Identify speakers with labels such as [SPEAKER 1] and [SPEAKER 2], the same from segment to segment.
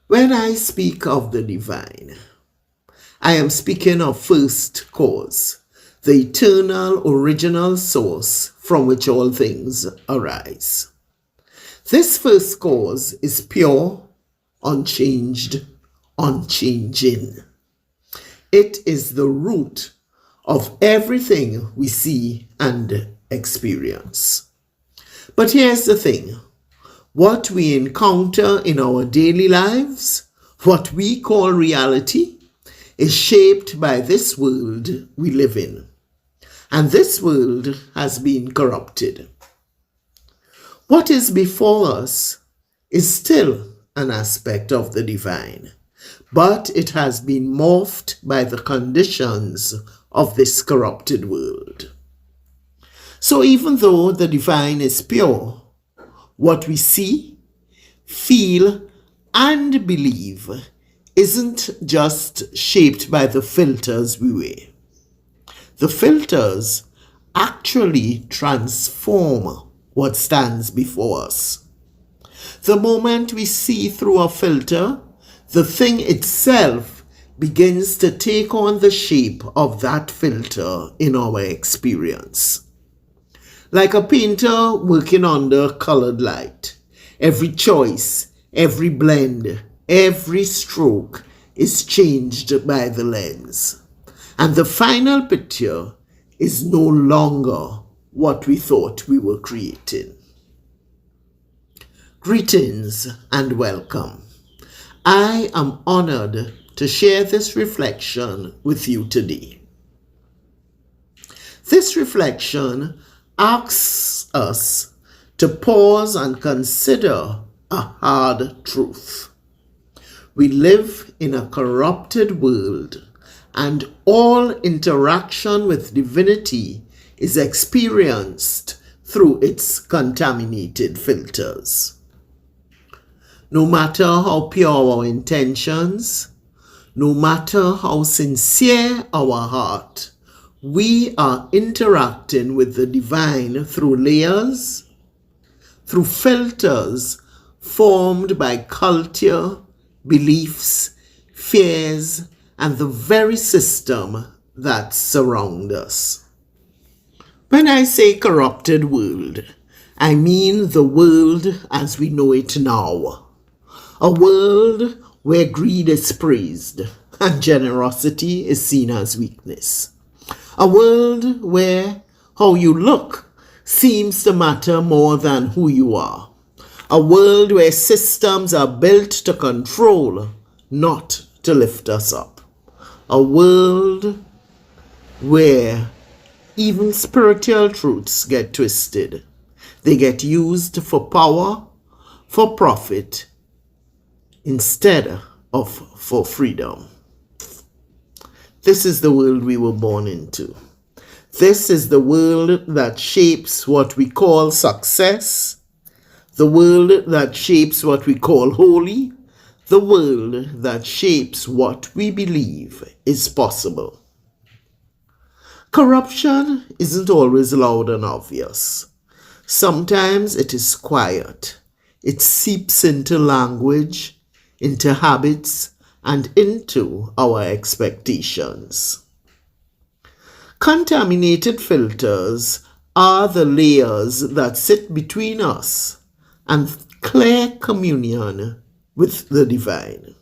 [SPEAKER 1] When I speak of the divine, I am speaking of first cause, the eternal original source from which all things arise. This first cause is pure, unchanged, unchanging. It is the root of everything we see and experience. But here's the thing. What we encounter in our daily lives, what we call reality, is shaped by this world we live in. And this world has been corrupted. What is before us is still an aspect of the divine, but it has been morphed by the conditions of this corrupted world. So even though the divine is pure, what we see, feel, and believe isn't just shaped by the filters we wear. The filters actually transform what stands before us. The moment we see through a filter, the thing itself begins to take on the shape of that filter in our experience. Like a painter working under colored light, every choice, every blend, every stroke is changed by the lens. And the final picture is no longer what we thought we were creating. Greetings and welcome. I am honored to share this reflection with you today. This reflection asks us to pause and consider a hard truth. We live in a corrupted world, and all interaction with divinity is experienced through its contaminated filters. No matter how pure our intentions, no matter how sincere our heart, we are interacting with the divine through layers, through filters formed by culture, beliefs, fears, and the very system that surrounds us. When I say corrupted world, I mean the world as we know it now. A world where greed is praised and generosity is seen as weakness. A world where how you look seems to matter more than who you are. A world where systems are built to control, not to lift us up. A world where even spiritual truths get twisted. They get used for power, for profit, instead of for freedom. This is the world we were born into. This is the world that shapes what we call success, the world that shapes what we call holy, the world that shapes what we believe is possible. Corruption isn't always loud and obvious. Sometimes it is quiet. It seeps into language, into habits, and into our expectations. Contaminated filters are the layers that sit between us and clear communion with the divine.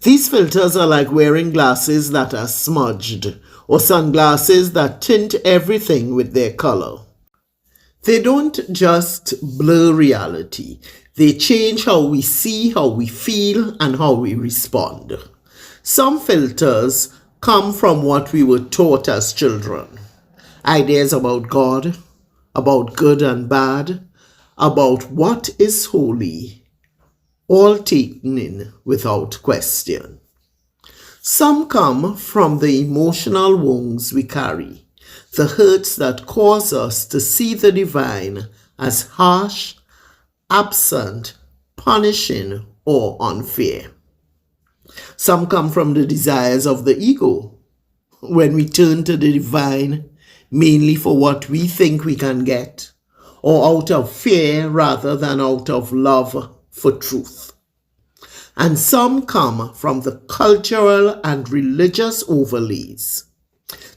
[SPEAKER 1] These filters are like wearing glasses that are smudged or sunglasses that tint everything with their color. They don't just blur reality. They change how we see, how we feel, and how we respond. Some filters come from what we were taught as children. Ideas about God, about good and bad, about what is holy, all taken in without question. Some come from the emotional wounds we carry, the hurts that cause us to see the divine as harsh, absent, punishing, or unfair. Some come from the desires of the ego, when we turn to the divine mainly for what we think we can get, or out of fear rather than out of love for truth. and some come from the cultural and religious overlays.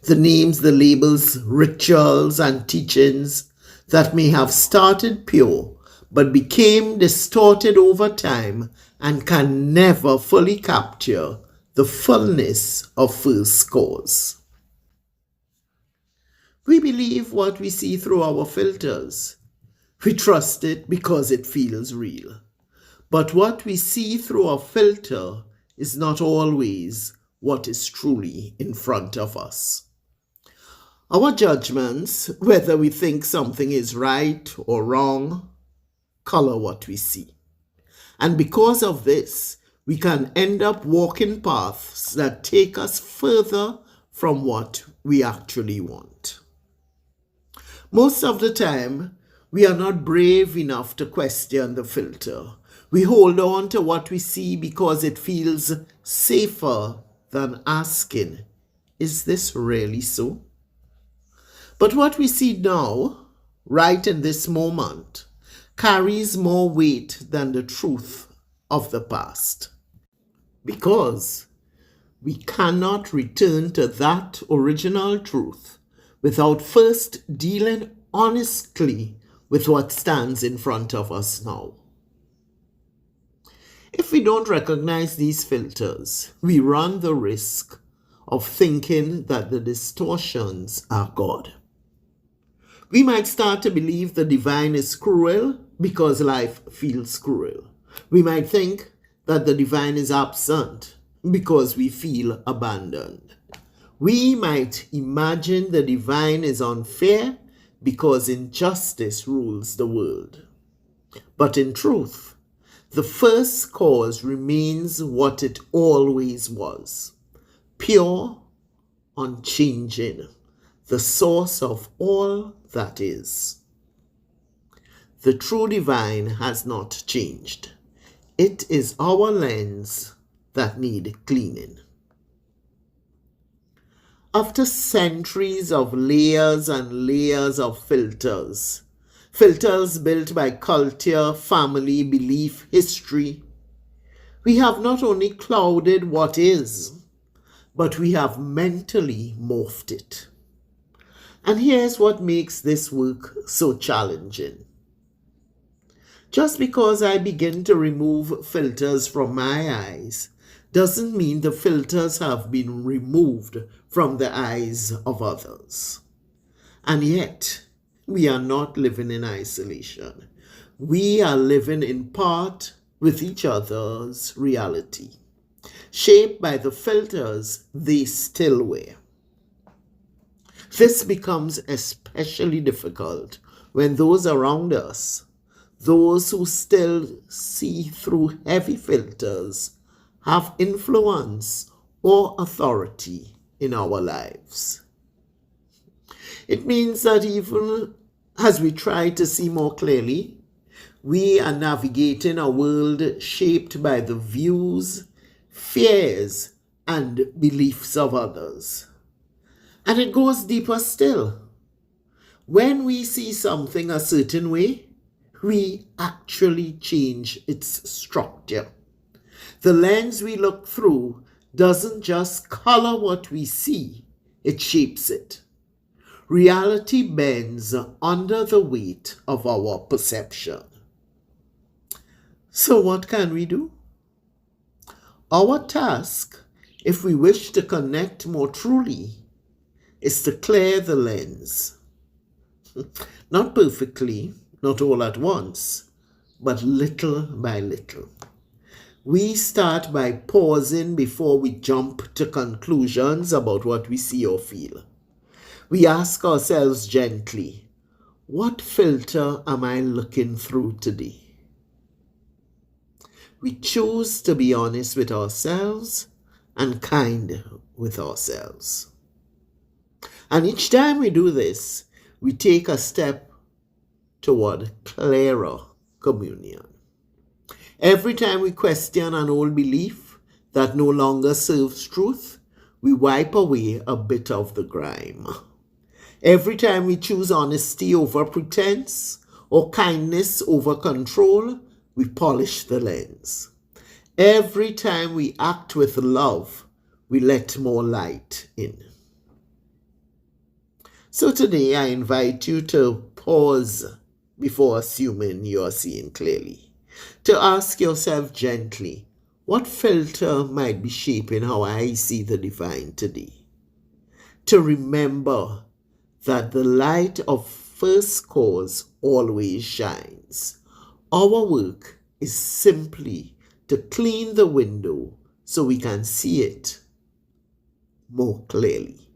[SPEAKER 1] The names, the labels, rituals, and teachings that may have started pure but became distorted over time and can never fully capture the fullness of first cause. We believe what we see through our filters. We trust it because it feels real. But what we see through a filter is not always what is truly in front of us. Our judgments, whether we think something is right or wrong, color what we see. And because of this, we can end up walking paths that take us further from what we actually want. Most of the time, we are not brave enough to question the filter. We hold on to what we see because it feels safer than asking, is this really so? But what we see now, right in this moment, carries more weight than the truth of the past. Because we cannot return to that original truth without first dealing honestly with what stands in front of us now. If we don't recognize these filters, we run the risk of thinking that the distortions are God. We might start to believe the divine is cruel because life feels cruel. We might think that the divine is absent because we feel abandoned. We might imagine the divine is unfair because injustice rules the world. But in truth, the first cause remains what it always was, pure, unchanging, the source of all that is. The true divine has not changed. It is our lens that need cleaning. After centuries of layers and layers of filters built by culture, family, belief, history, we have not only clouded what is, but we have mentally morphed it. And here's what makes this work so challenging. Just because I begin to remove filters from my eyes doesn't mean the filters have been removed from the eyes of others. And yet, we are not living in isolation. We are living in part with each other's reality, shaped by the filters they still wear. This becomes especially difficult when those around us, those who still see through heavy filters, have influence or authority in our lives. It means that even as we try to see more clearly, we are navigating a world shaped by the views, fears, and beliefs of others. And it goes deeper still. When we see something a certain way, we actually change its structure. The lens we look through doesn't just color what we see, it shapes it. Reality bends under the weight of our perception. So what can we do? Our task, if we wish to connect more truly, is to clear the lens. Not perfectly, not all at once, but little by little. We start by pausing before we jump to conclusions about what we see or feel. We ask ourselves gently, what filter am I looking through today? We choose to be honest with ourselves and kind with ourselves. And each time we do this, we take a step toward clearer communion. Every time we question an old belief that no longer serves truth, we wipe away a bit of the grime. Every time we choose honesty over pretense or kindness over control, we polish the lens. Every time we act with love, we let more light in. So today I invite you to pause before assuming you are seeing clearly. To ask yourself gently, what filter might be shaping how I see the divine today? To remember that the light of first cause always shines. Our work is simply to clean the window so we can see it more clearly,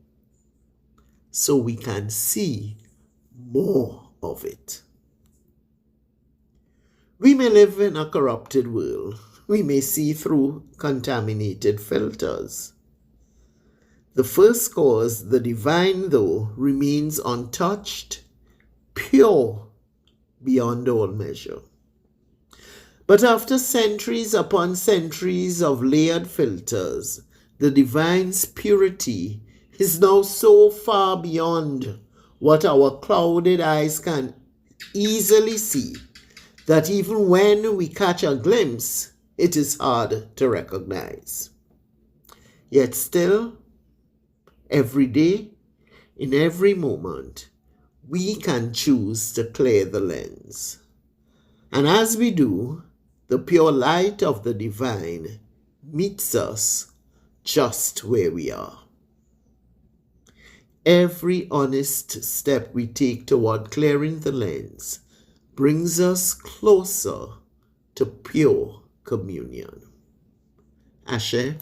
[SPEAKER 1] so we can see more of it. We may live in a corrupted world. We may see through contaminated filters. The first cause, the divine, though, remains untouched, pure beyond all measure. But after centuries upon centuries of layered filters, the divine's purity is now so far beyond what our clouded eyes can easily see that even when we catch a glimpse, it is hard to recognize. Yet still, every day, in every moment, we can choose to clear the lens. And as we do, the pure light of the divine meets us just where we are. Every honest step we take toward clearing the lens brings us closer to pure communion. Ashe.